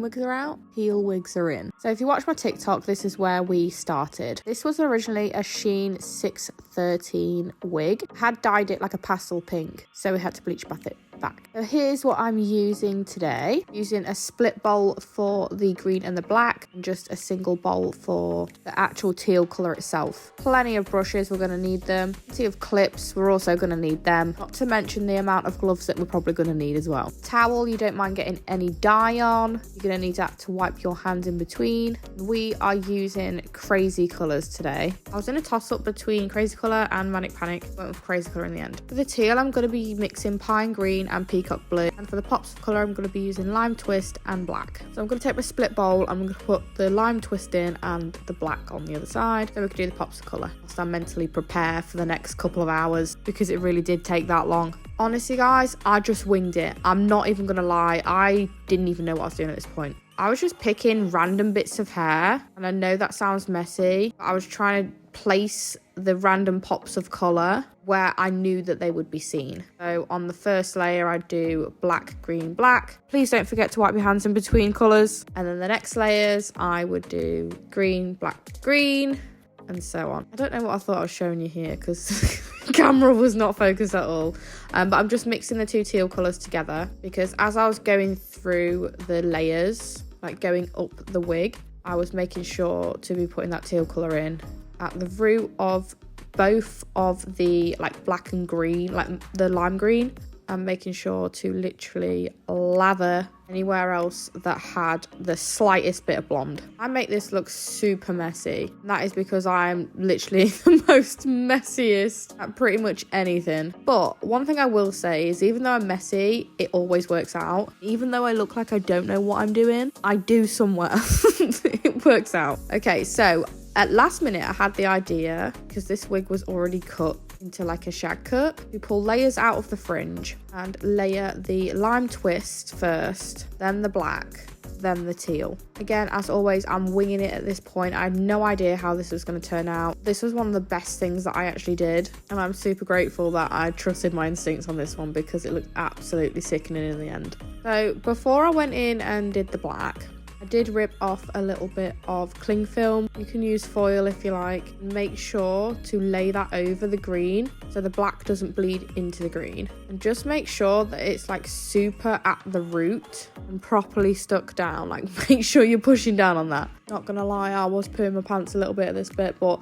wigs are out, teal wigs are in. So if you watch my TikTok, this is where we started. This was originally a Sheen 613 wig. I had dyed it like a pastel pink, so we had to bleach bath it back. So here's what I'm using today. Using a split bowl for the green and the black, and just a single bowl for the actual teal colour itself. Plenty of brushes, we're going to need them. Plenty of clips, we're also going to need them. Not to mention the amount of gloves that we're probably going to need as well. Towel, you don't mind getting any dye on. You're going to need that to wipe your hands in between. We are using crazy colours today. I was in a toss up between crazy colour and manic panic. Went with crazy colour in the end. For the teal, I'm going to be mixing pine green and peacock blue, and for the pops of colour I'm going to be using lime twist and black. So I'm going to take my split bowl, I'm going to put the lime twist in and the black on the other side, so we can do the pops of colour whilst I mentally prepare for the next couple of hours, because it really did take that long. Honestly guys, I just winged it. I'm not even going to lie, I didn't even know what I was doing at this point. I was just picking random bits of hair, and I know that sounds messy, but I was trying to place the random pops of colour where I knew that they would be seen. So on the first layer I do black, green, black. Please don't forget to wipe your hands in between colours. And then the next layers I would do green, black, green, and so on. I don't know what I thought I was showing you here because the camera was not focused at all. But I'm just mixing the two teal colours together, because as I was going through the layers, like going up the wig, I was making sure to be putting that teal colour in at the root of both of the like black and green, like the lime green, and making sure to literally lather anywhere else that had the slightest bit of blonde. I make this look super messy. That is because I'm literally the most messiest at pretty much anything. But one thing I will say is, even though I'm messy, it always works out. Even though I look like I don't know what I'm doing, I do somewhere. It works out. Okay, so at last minute I had the idea, because this wig was already cut into like a shag cut, we pull layers out of the fringe and layer the lime twist first, then the black, then the teal. Again, as always, I'm winging it at this point. I had no idea how this was going to turn out. This was one of the best things that I actually did, and I'm super grateful that I trusted my instincts on this one, because it looked absolutely sickening in the end. So before I went in and did the black, I did rip off a little bit of cling film. You can use foil if you like. Make sure to lay that over the green so the black doesn't bleed into the green. And just make sure that it's like super at the root and properly stuck down. Like, make sure you're pushing down on that. Not gonna lie, I was pooing my pants a little bit at this bit, but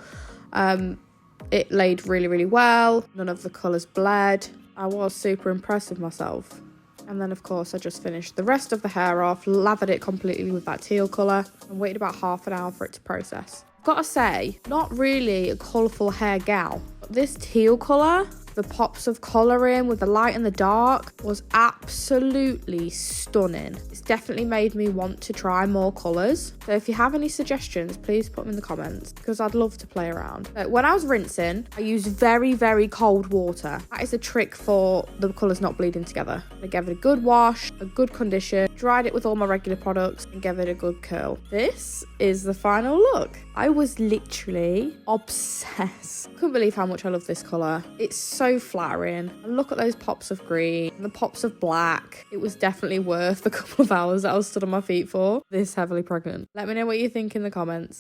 it laid really, really well. None of the colours bled. I was super impressed with myself. And then of course I just finished the rest of the hair off, lathered it completely with that teal colour, and waited about half an hour for it to process. Gotta say, not really a colourful hair gal, but this teal colour, the pops of colour in with the light and the dark, was absolutely stunning. It's definitely made me want to try more colours. So if you have any suggestions, please put them in the comments, because I'd love to play around. When I was rinsing, I used very, very cold water. That is a trick for the colours not bleeding together. I gave it a good wash, a good condition, dried it with all my regular products, and gave it a good curl. This is the final look. I was literally obsessed. Couldn't believe how much I love this colour. It's so flattering. And look at those pops of green and the pops of black. It was definitely worth the couple of hours that I was stood on my feet for. This heavily pregnant. Let me know what you think in the comments.